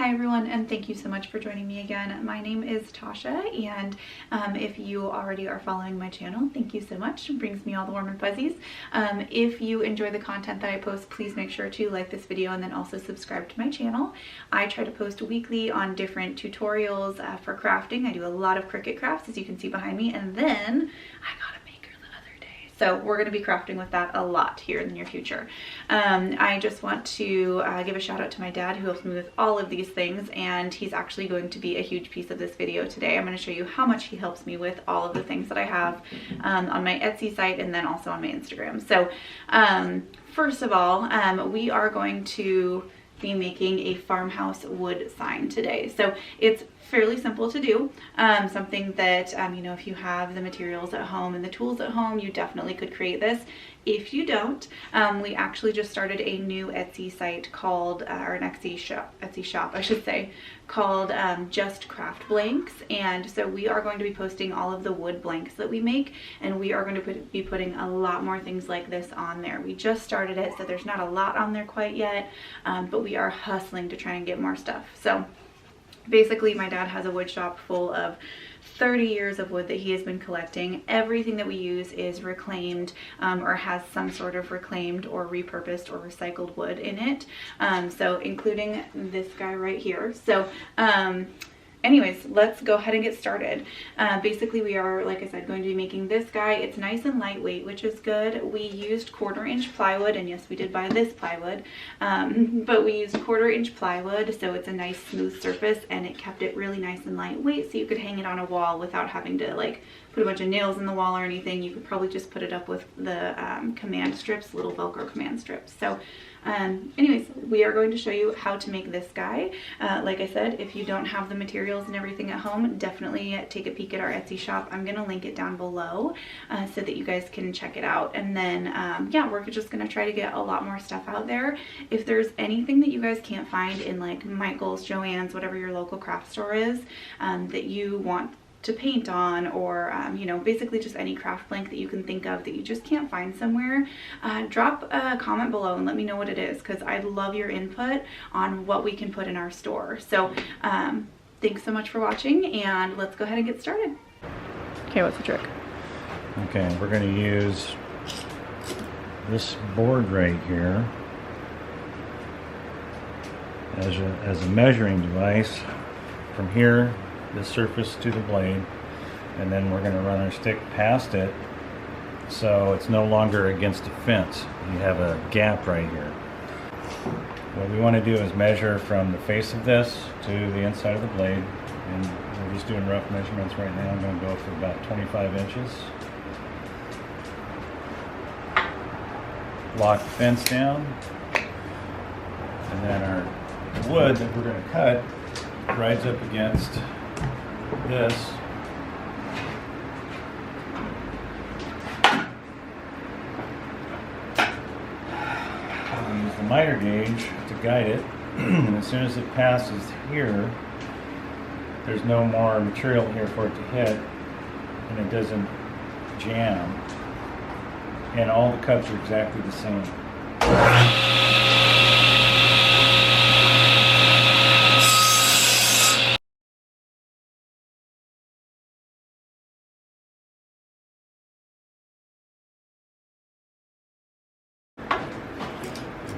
Hi everyone, and thank you so much for joining me again. My name is Tasha, and if you already are following my channel, thank you so much. It brings me all the warm and fuzzies. If you enjoy the content that I post, please make sure to like this video and then also subscribe to my channel. I try to post weekly on different tutorials for crafting. I do a lot of Cricut crafts, as you can see behind me, and then I got a maker the other day. So we're going to be crafting with that a lot here in the near future. I just want to give a shout out to my dad who helps me with all of these things, and he's actually going to be a huge piece of this video today. I'm going to show you how much he helps me with all of the things that I have on my Etsy site and then also on my Instagram. So first of all, we are going to be making a farmhouse wood sign today. So it's fairly simple to do, something that you know, if you have the materials at home and the tools at home, you definitely could create this. If you don't, we actually just started a new Etsy site called, or an Etsy shop I should say, called Just Craft Blanks. And so we are going to be posting all of the wood blanks that we make, and we are going to be putting a lot more things like this on there. We just started it, so there's not a lot on there quite yet, but we are hustling to try and get more stuff. So basically, my dad has a wood shop full of 30 years of wood that he has been collecting. Everything that we use is reclaimed or has some sort of reclaimed or repurposed or recycled wood in it. So including this guy right here. So anyways, let's go ahead and get started. Basically, we are, like I said, going to be making this guy. It's nice and lightweight, which is good. We used 1/4 inch plywood, and yes, we did buy this plywood, but we used 1/4 inch plywood, so it's a nice smooth surface, and it kept it really nice and lightweight, so you could hang it on a wall without having to like put a bunch of nails in the wall or anything. You could probably just put it up with the command strips, little Velcro command strips. So anyways, we are going to show you how to make this guy. Like I said, if you don't have the materials and everything at home, definitely take a peek at our Etsy shop. I'm going to link it down below so that you guys can check it out. And then, yeah, we're just going to try to get a lot more stuff out there. If there's anything that you guys can't find in like Michael's, Joann's, whatever your local craft store is, that you want to paint on, or you know, basically just any craft blank that you can think of that you just can't find somewhere, drop a comment below and let me know what it is, because I'd love your input on what we can put in our store. So thanks so much for watching, and let's go ahead and get started. Okay, what's the trick? Okay, we're going to use this board right here as a measuring device from here, the surface to the blade, and then we're going to run our stick past it so it's no longer against a fence. You have a gap right here. What we want to do is measure from the face of this to the inside of the blade, and we're just doing rough measurements right now. I'm going to go for about 25 inches. Lock the fence down, and then our wood that we're going to cut rides up against this. I'll use the miter gauge to guide it, and as soon as it passes here, there's no more material here for it to hit, and it doesn't jam, and all the cuts are exactly the same.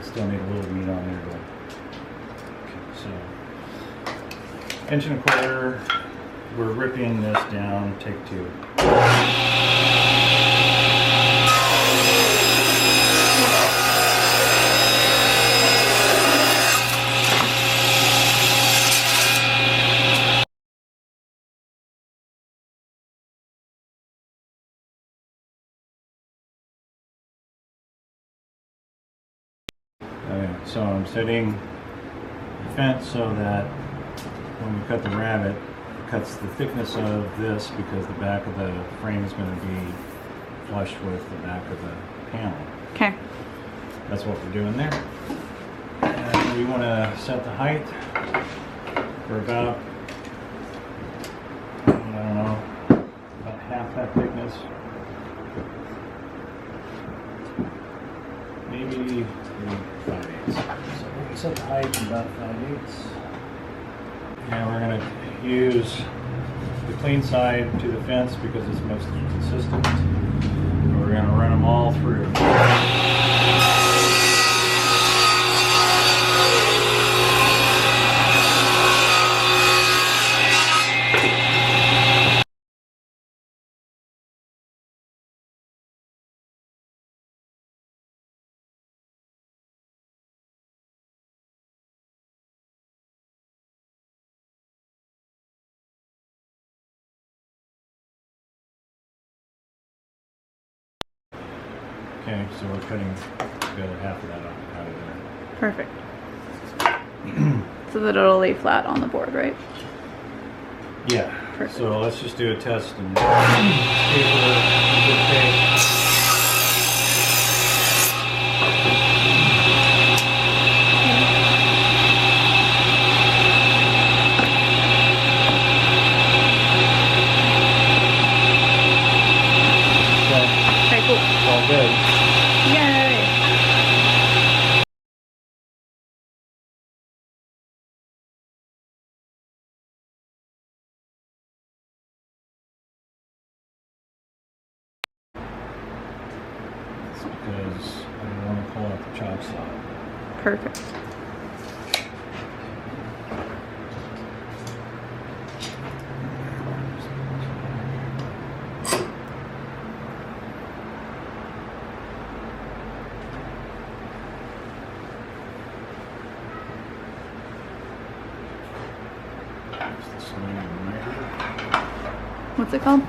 Still need a little meat on there, but okay, so 1 1/4. We're ripping this down. Take 2. Okay, so I'm setting the fence so that when we cut the rabbet, it cuts the thickness of this, because the back of the frame is going to be flush with the back of the panel. Okay. That's what we're doing there. And we want to set the height for about, I don't know, about half that thickness. Maybe 5/8. So we'll set the height about 5/8. going to use the clean side to the fence because it's most consistent. We're going to run them all through. Okay, so we're cutting the other half of that out of there. Perfect. So that it'll lay flat on the board, right? Yeah. Perfect. So let's just do a test and see if we're a good pace. Okay, cool. It's all good. Yay! It's because I don't want to pull out the chop saw. Perfect. It's the sliding miter. What's it called?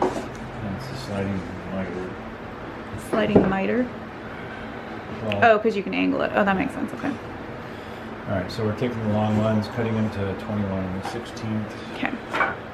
That's the sliding miter. Sliding miter. Well, Oh, because you can angle it. Oh, that makes sense. Okay. all right, so we're taking the long ones, cutting them to 21 and 16th. Okay.